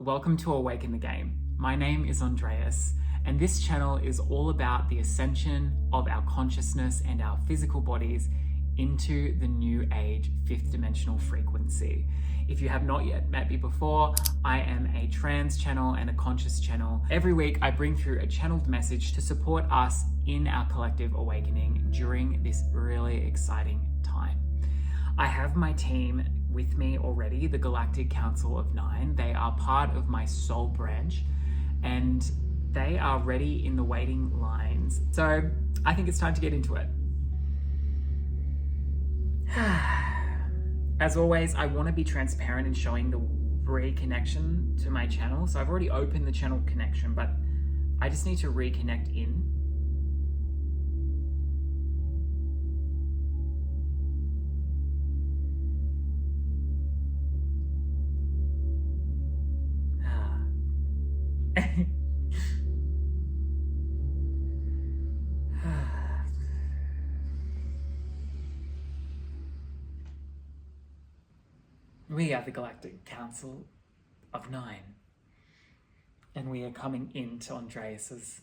Welcome to Awaken the Game. My name is Andreas, and this channel is all about the ascension of our consciousness and our physical bodies into the new age, fifth dimensional frequency. If you have not yet met me before, I am a trance channel and a conscious channel. Every week I bring through a channeled message to support us in our collective awakening during this really exciting time. I have my team with me already, the Galactic Council of 9. They are part of my soul branch and they are ready in the waiting lines. So I think it's time to get into it. As always, I want to be transparent in showing the reconnection to my channel. So I've already opened the channel connection, but I just need to reconnect in. We are the Galactic Council of 9, and we are coming into Andreas's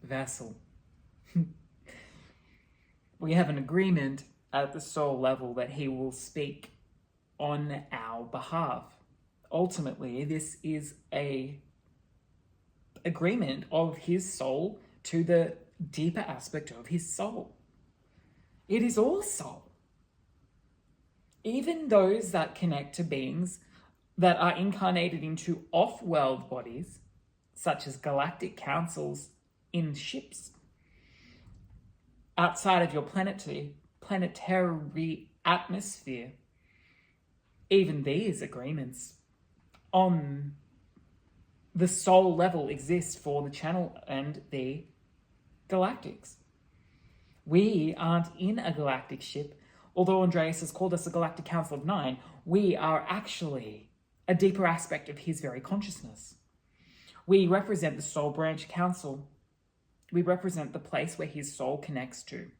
vessel. We have an agreement at the soul level that he will speak on our behalf. Ultimately, this is a agreement of his soul to the deeper aspect of his soul. It is all soul. Even those that connect to beings that are incarnated into off-world bodies, such as galactic councils in ships, outside of your planetary atmosphere, even these agreements on the soul level exist for the channel and the galactics. We aren't in a galactic ship. Although Andreas has called us the Galactic Council of 9, we are actually a deeper aspect of his very consciousness. We represent the Soul Branch Council. We represent the place where his soul connects to.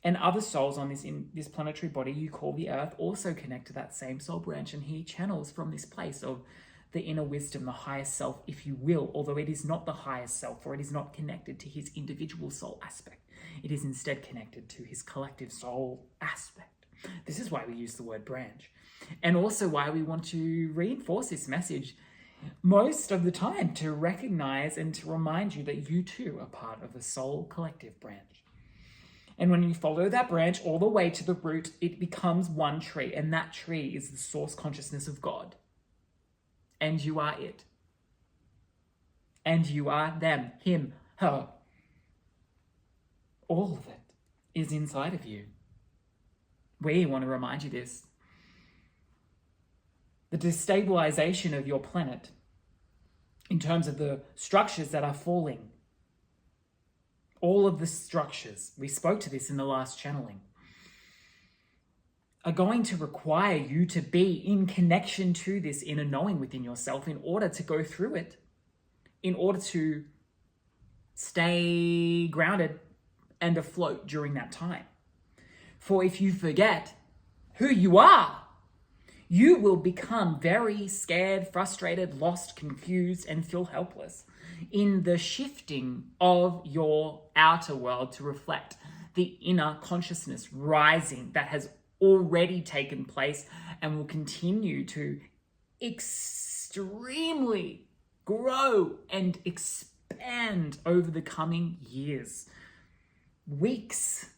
And other souls on this planetary body you call the Earth also connect to that same soul branch, and he channels from this place of the inner wisdom, the highest self, if you will, although it is not the highest self, or it is not connected to his individual soul aspect. It is instead connected to his collective soul aspect. This is why we use the word branch, and also why we want to reinforce this message most of the time, to recognize and to remind you that you too are part of the soul collective branch. And when you follow that branch all the way to the root, it becomes one tree, and that tree is the source consciousness of God. And you are it. And you are them, him, her. All of it is inside of you. We want to remind you this. The destabilization of your planet, in terms of the structures that are falling, all of the structures, we spoke to this in the last channeling, are going to require you to be in connection to this inner knowing within yourself in order to go through it, in order to stay grounded and afloat during that time. For if you forget who you are, you will become very scared, frustrated, lost, confused, and feel helpless in the shifting of your outer world to reflect the inner consciousness rising that has already taken place and will continue to extremely grow and expand over the coming years. Weeks.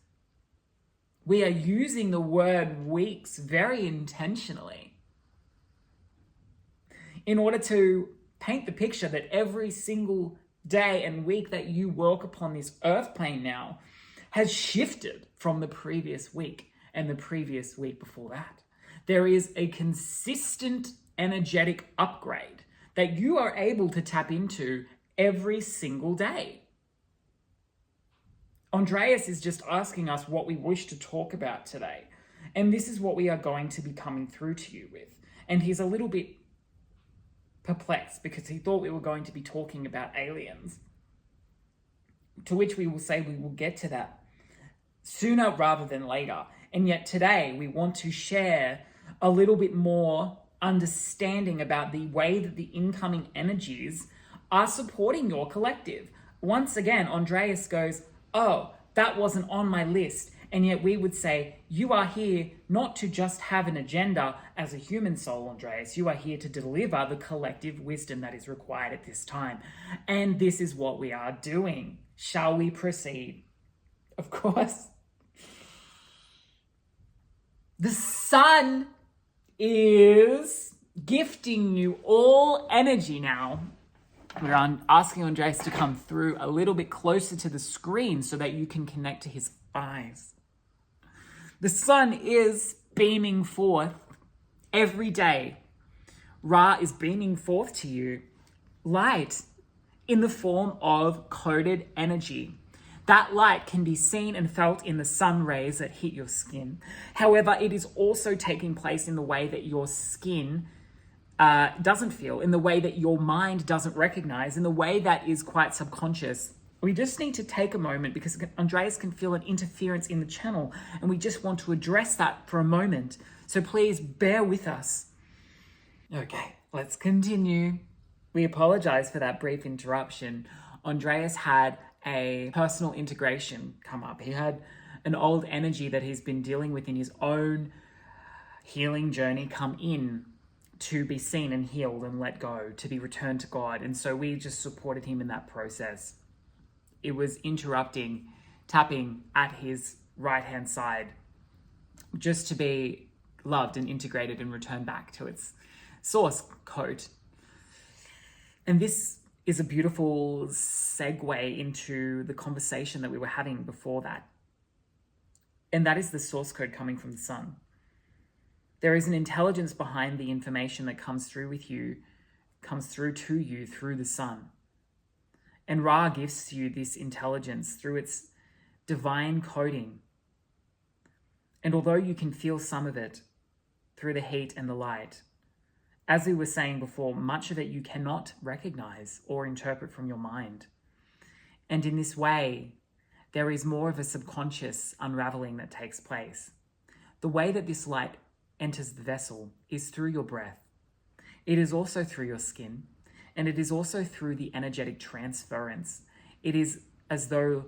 We are using the word weeks very intentionally in order to paint the picture that every single day and week that you walk upon this earth plane now has shifted from the previous week and the previous week before that. There is a consistent energetic upgrade that you are able to tap into every single day. Andreas is just asking us what we wish to talk about today. And this is what we are going to be coming through to you with. And he's a little bit perplexed because he thought we were going to be talking about aliens. To which we will say we will get to that sooner rather than later. And yet today we want to share a little bit more understanding about the way that the incoming energies are supporting your collective. Once again, Andreas goes, oh, that wasn't on my list. And yet we would say, you are here not to just have an agenda as a human soul, Andreas. You are here to deliver the collective wisdom that is required at this time. And this is what we are doing. Shall we proceed? Of course. The sun is gifting you all energy now. We're asking Andreas to come through a little bit closer to the screen so that you can connect to his eyes. The sun is beaming forth every day. Ra is beaming forth to you light in the form of coded energy. That light can be seen and felt in the sun rays that hit your skin. However, it is also taking place in the way that your skin doesn't feel, in the way that your mind doesn't recognize, in the way that is quite subconscious. We just need to take a moment because Andreas can feel an interference in the channel, and we just want to address that for a moment. So please bear with us. Okay, let's continue. We apologize for that brief interruption. Andreas had a personal integration come up. He had an old energy that he's been dealing with in his own healing journey come in to be seen and healed and let go, to be returned to God. And so we just supported him in that process. It was interrupting, tapping at his right-hand side just to be loved and integrated and returned back to its source code. And this is a beautiful segue into the conversation that we were having before that. And that is the source code coming from the sun. There is an intelligence behind the information that comes through to you through the sun. And Ra gives you this intelligence through its divine coding. And although you can feel some of it through the heat and the light, as we were saying before, much of it you cannot recognize or interpret from your mind. And in this way, there is more of a subconscious unraveling that takes place. The way that this light enters the vessel is through your breath. It is also through your skin, and it is also through the energetic transference. It is as though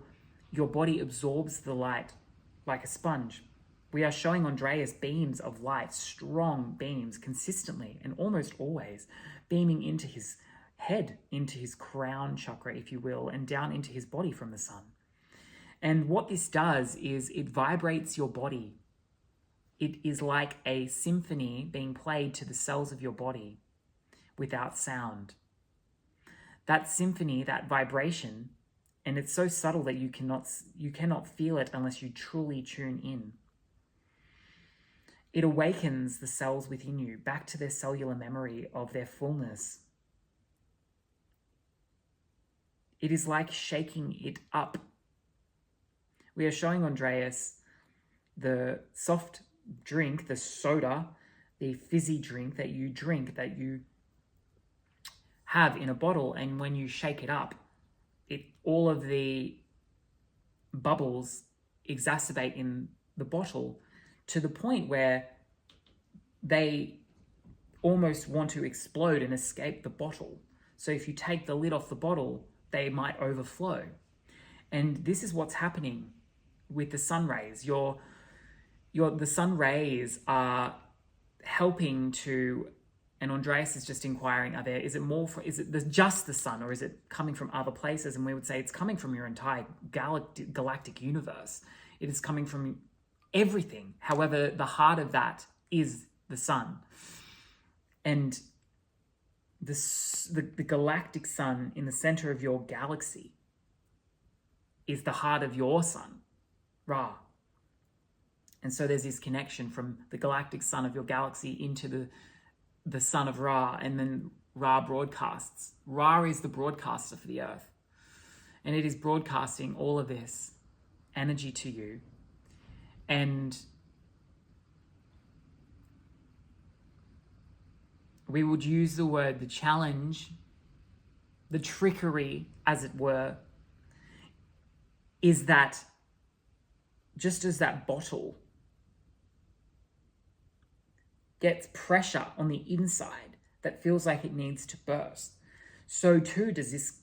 your body absorbs the light like a sponge. We are showing Andreas beams of light, strong beams, consistently and almost always beaming into his head, into his crown chakra, if you will, and down into his body from the sun. And what this does is it vibrates your body. It is like a symphony being played to the cells of your body without sound. That symphony, that vibration, and it's so subtle that you cannot feel it unless you truly tune in. It awakens the cells within you back to their cellular memory of their fullness. It is like shaking it up. We are showing Andreas the soft drink, the soda, the fizzy drink that you have in a bottle, and when you shake it up, all of the bubbles exacerbate in the bottle to the point where they almost want to explode and escape the bottle. So if you take the lid off the bottle, they might overflow. And this is what's happening with the sun rays. The sun rays are helping to, and Andreas is just inquiring, is it just the sun, or is it coming from other places? And we would say it's coming from your entire galactic universe. It is coming from everything. However, the heart of that is the sun. And the galactic sun in the center of your galaxy is the heart of your sun, Ra. And so there's this connection from the galactic sun of your galaxy into the sun of Ra, and then Ra broadcasts. Ra is the broadcaster for the earth, and it is broadcasting all of this energy to you. And we would use the word, the challenge, the trickery, as it were, is that just as that bottle gets pressure on the inside that feels like it needs to burst, so too does this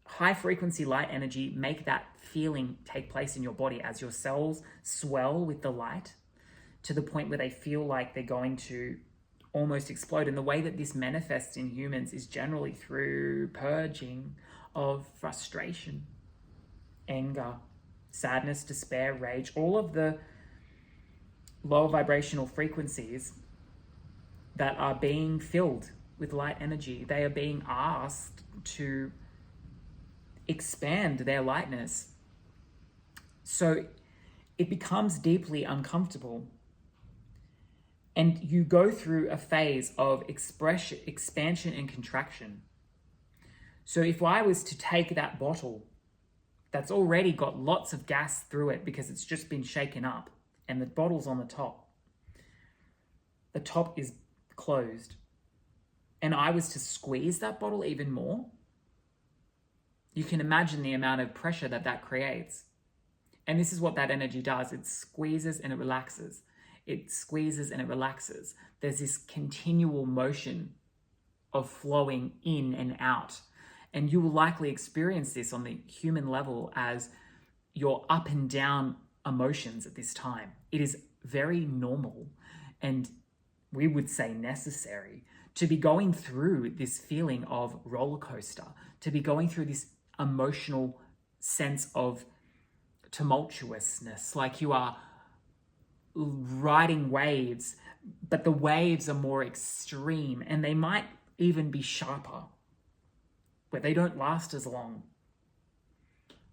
high frequency light energy make that feeling take place in your body as your cells swell with the light to the point where they feel like they're going to almost explode. And the way that this manifests in humans is generally through purging of frustration, anger, sadness, despair, rage, all of the low vibrational frequencies that are being filled with light energy. They are being asked to expand their lightness. So it becomes deeply uncomfortable. And you go through a phase of expansion and contraction. So if I was to take that bottle that's already got lots of gas through it because it's just been shaken up, and the bottle's on the top is closed, and I was to squeeze that bottle even more, you can imagine the amount of pressure that creates. And this is what that energy does. It squeezes and it relaxes. It squeezes and it relaxes. There's this continual motion of flowing in and out. And you will likely experience this on the human level as your up and down emotions at this time. It is very normal, and we would say necessary, to be going through this feeling of roller coaster, to be going through this emotional sense of tumultuousness, like you are riding waves, but the waves are more extreme, and they might even be sharper, where they don't last as long.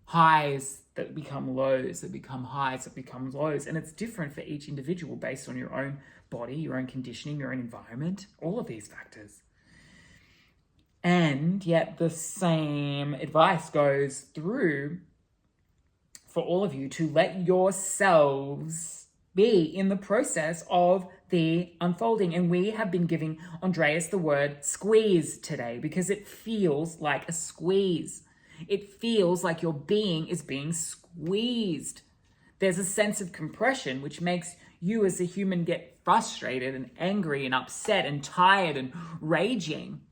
Highs that become lows, that become highs, that become lows. And it's different for each individual based on your own body, your own conditioning, your own environment, all of these factors. And yet the same advice goes through for all of you to let yourselves be in the process of the unfolding. And we have been giving Andreas the word squeeze today because it feels like a squeeze. It feels like your being is being squeezed. There's a sense of compression, which makes you as a human get frustrated and angry and upset and tired and raging.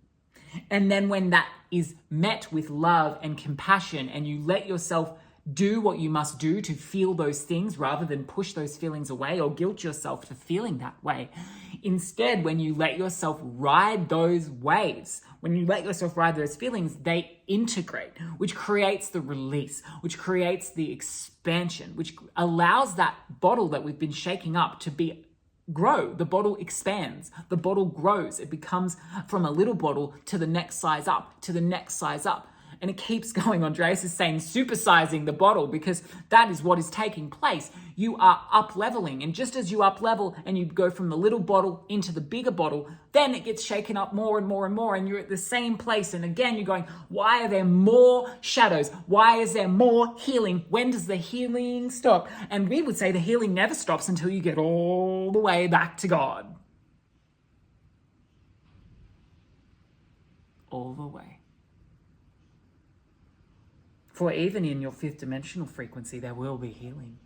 And then when that is met with love and compassion, and you let yourself do what you must do to feel those things rather than push those feelings away or guilt yourself for feeling that way. Instead, when you let yourself ride those waves, when you let yourself ride those feelings, they integrate, which creates the release, which creates the expansion, which allows that bottle that we've been shaking up to grow. The bottle expands, the bottle grows. It becomes from a little bottle to the next size up, to the next size up. And it keeps going. Andreas is saying supersizing the bottle because that is what is taking place. You are up leveling. And just as you up level and you go from the little bottle into the bigger bottle, then it gets shaken up more and more and more. And you're at the same place. And again, you're going, why are there more shadows? Why is there more healing? When does the healing stop? And we would say the healing never stops until you get all the way back to God. All the way. For even in your fifth dimensional frequency, there will be healing.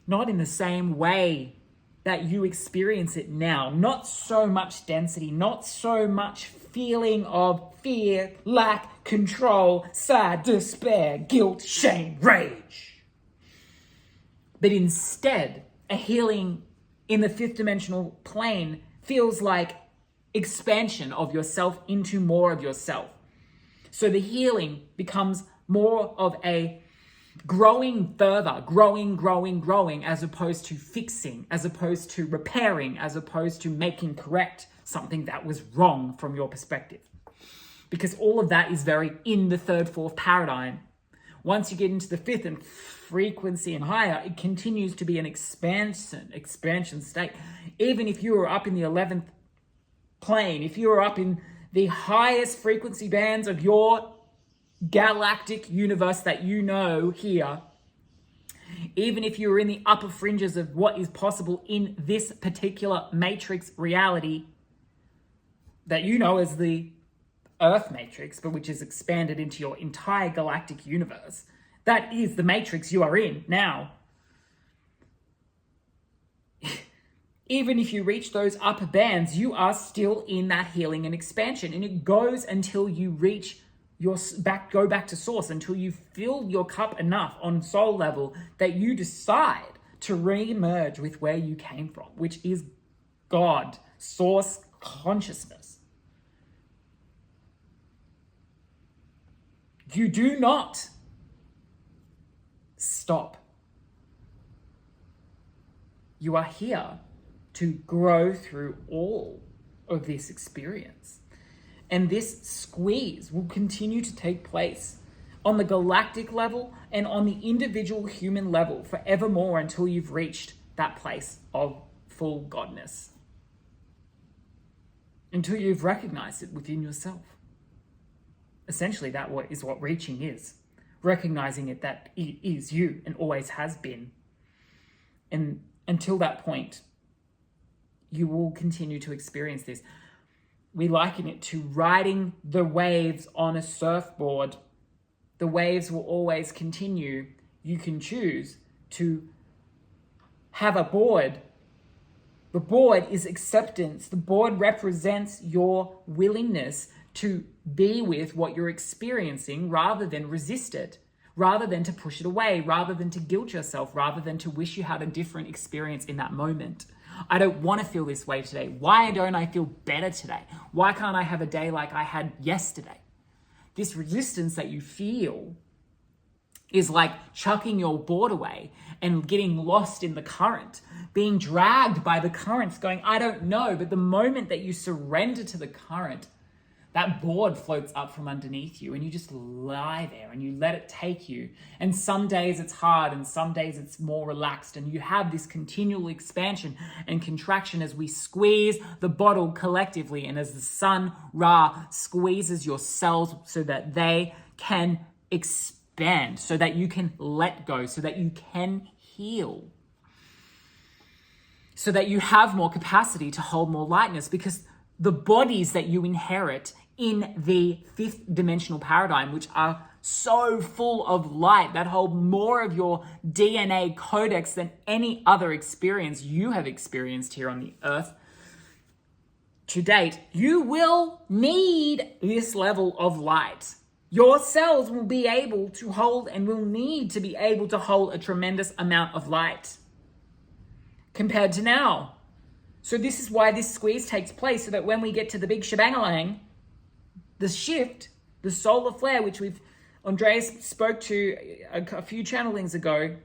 Not in the same way that you experience it now. Not so much density, not so much feeling of fear, lack, control, sad, despair, guilt, shame, rage. But instead, a healing in the fifth dimensional plane feels like expansion of yourself into more of yourself. So the healing becomes more of a growing further, growing, as opposed to fixing, as opposed to repairing, as opposed to making correct something that was wrong from your perspective. Because all of that is very in the third, fourth paradigm. Once you get into the fifth and frequency and higher, it continues to be an expansion state. Even if you are up in the 11th plane, if you are up in the highest frequency bands of your galactic universe that you know here, even if you're in the upper fringes of what is possible in this particular matrix reality that you know as the Earth matrix, but which is expanded into your entire galactic universe, that is the matrix you are in now. even if you reach those upper bands, you are still in that healing and expansion. And it goes until you reach go back to source, until you fill your cup enough on soul level that you decide to re-emerge with where you came from, which is God, source consciousness. You do not stop. You are here to grow through all of this experience. And this squeeze will continue to take place on the galactic level and on the individual human level forevermore until you've reached that place of full godness. Until you've recognized it within yourself. Essentially, that is what reaching is. Recognizing it that it is you and always has been. And until that point, you will continue to experience this. We liken it to riding the waves on a surfboard. The waves will always continue. You can choose to have a board. The board is acceptance. The board represents your willingness to be with what you're experiencing rather than resist it, rather than to push it away, rather than to guilt yourself, rather than to wish you had a different experience in that moment. I don't want to feel this way today. Why don't I feel better today? Why can't I have a day like I had yesterday? This resistance that you feel is like chucking your board away and getting lost in the current, being dragged by the currents going, I don't know. But the moment that you surrender to the current, that board floats up from underneath you and you just lie there and you let it take you. And some days it's hard and some days it's more relaxed, and you have this continual expansion and contraction as we squeeze the bottle collectively and as the sun, Ra, squeezes your cells so that they can expand, so that you can let go, so that you can heal, so that you have more capacity to hold more lightness, because the bodies that you inherit in the fifth dimensional paradigm, which are so full of light, that hold more of your DNA codex than any other experience you have experienced here on the earth to date, you will need this level of light. Your cells will be able to hold and will need to be able to hold a tremendous amount of light compared to now. So this is why this squeeze takes place, so that when we get to the big shebangalang, the shift, the solar flare, which Andreas spoke to a few channelings ago,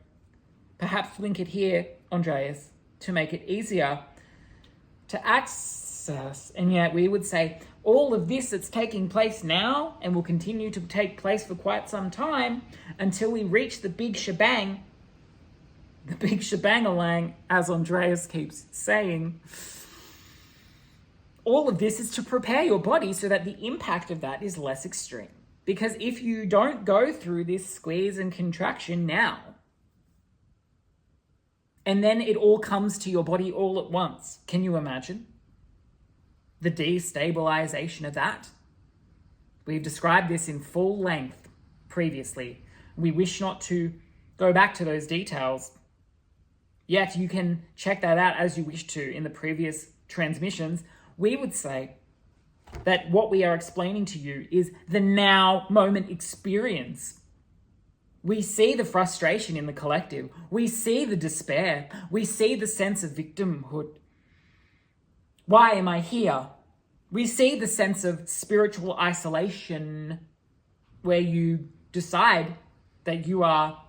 perhaps link it here, Andreas, to make it easier to access. And yet we would say all of this that's taking place now and will continue to take place for quite some time until we reach the big shebang, the big shebangalang, as Andreas keeps saying. All of this is to prepare your body so that the impact of that is less extreme. Because if you don't go through this squeeze and contraction now, and then it all comes to your body all at once, can you imagine the destabilization of that? We've described this in full length previously. We wish not to go back to those details. Yet you can check that out as you wish to in the previous transmissions. We would say that what we are explaining to you is the now moment experience. We see the frustration in the collective. We see the despair. We see the sense of victimhood. Why am I here? We see the sense of spiritual isolation where you decide that you are,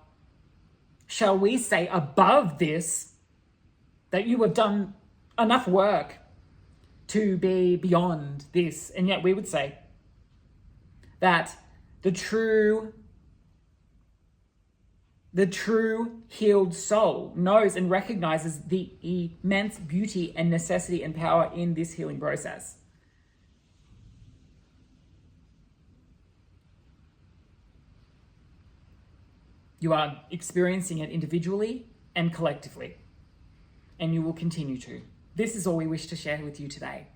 shall we say, above this, that you have done enough work to be beyond this. And yet we would say that the true healed soul knows and recognizes the immense beauty and necessity and power in this healing process. You are experiencing it individually and collectively, and you will continue to. This is all we wish to share with you today.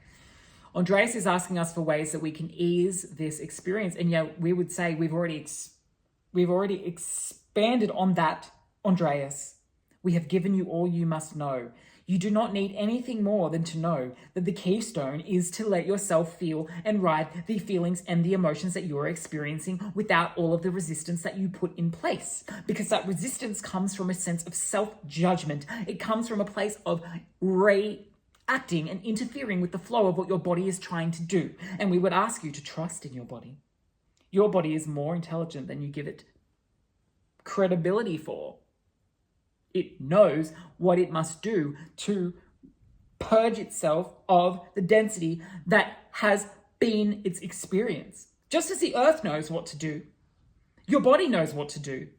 Andreas is asking us for ways that we can ease this experience, and yet we would say we've already expanded on that, Andreas. We have given you all you must know. You do not need anything more than to know that the keystone is to let yourself feel and ride the feelings and the emotions that you are experiencing without all of the resistance that you put in place. Because that resistance comes from a sense of self-judgment. It comes from a place of reacting and interfering with the flow of what your body is trying to do. And we would ask you to trust in your body. Your body is more intelligent than you give it credibility for. It knows what it must do to purge itself of the density that has been its experience. Just as the earth knows what to do, your body knows what to do.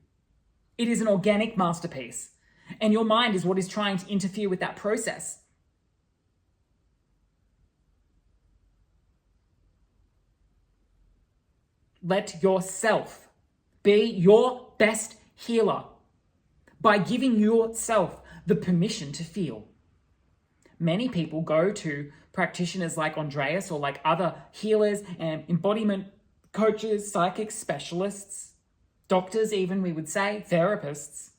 It is an organic masterpiece, and your mind is what is trying to interfere with that process. Let yourself be your best healer by giving yourself the permission to feel. Many people go to practitioners like Andreas or like other healers and embodiment coaches, psychics, specialists, doctors even, we would say, therapists,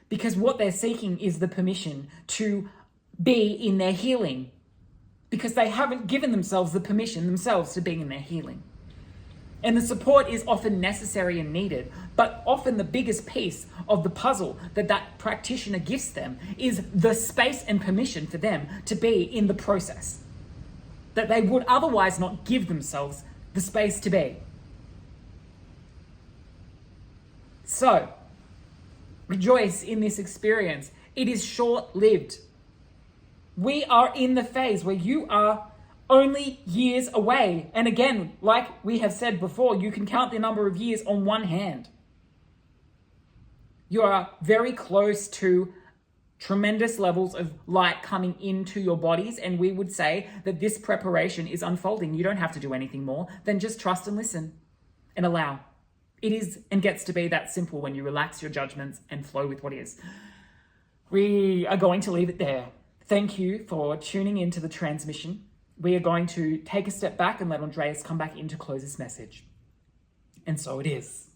because what they're seeking is the permission to be in their healing, because they haven't given themselves the permission themselves to be in their healing. And the support is often necessary and needed, but often the biggest piece of the puzzle that practitioner gives them is the space and permission for them to be in the process that they would otherwise not give themselves the space to be. So, rejoice in this experience. It is short-lived. We are in the phase where you are only years away. And again, like we have said before, you can count the number of years on one hand. You are very close to tremendous levels of light coming into your bodies. And we would say that this preparation is unfolding. You don't have to do anything more than just trust and listen and allow. It is and gets to be that simple when you relax your judgments and flow with what is. We are going to leave it there. Thank you for tuning into the transmission. We are going to take a step back and let Andreas come back in to close this message. And so it is.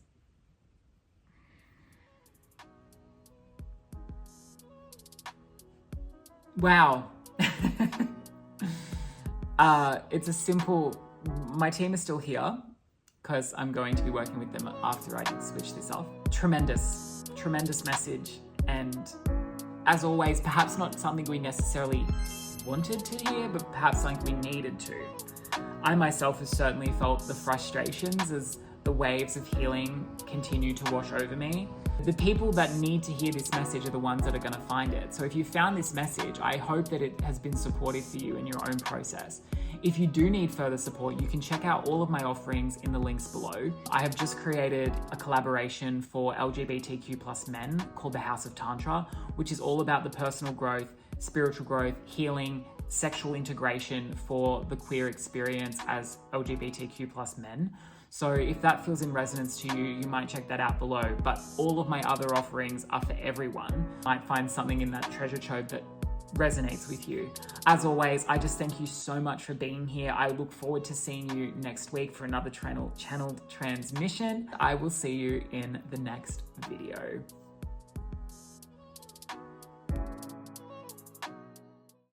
Wow. It's a simple, my team is still here because I'm going to be working with them after I switch this off. Tremendous message. And as always, perhaps not something we necessarily wanted to hear, but perhaps something we needed to. I myself have certainly felt the frustrations as the waves of healing continue to wash over me. The people that need to hear this message are the ones that are going to find it. So if you found this message, I hope that it has been supportive for you in your own process. If you do need further support, you can check out all of my offerings in the links below. I have just created a collaboration for LGBTQ+ men called the House of Tantra, which is all about the personal growth, spiritual growth, healing, sexual integration for the queer experience as LGBTQ+ men. So if that feels in resonance to you, you might check that out below. But all of my other offerings are for everyone. You might find something in that treasure trove that resonates with you. As always, I just thank you so much for being here. I look forward to seeing you next week for another channeled transmission. I will see you in the next video.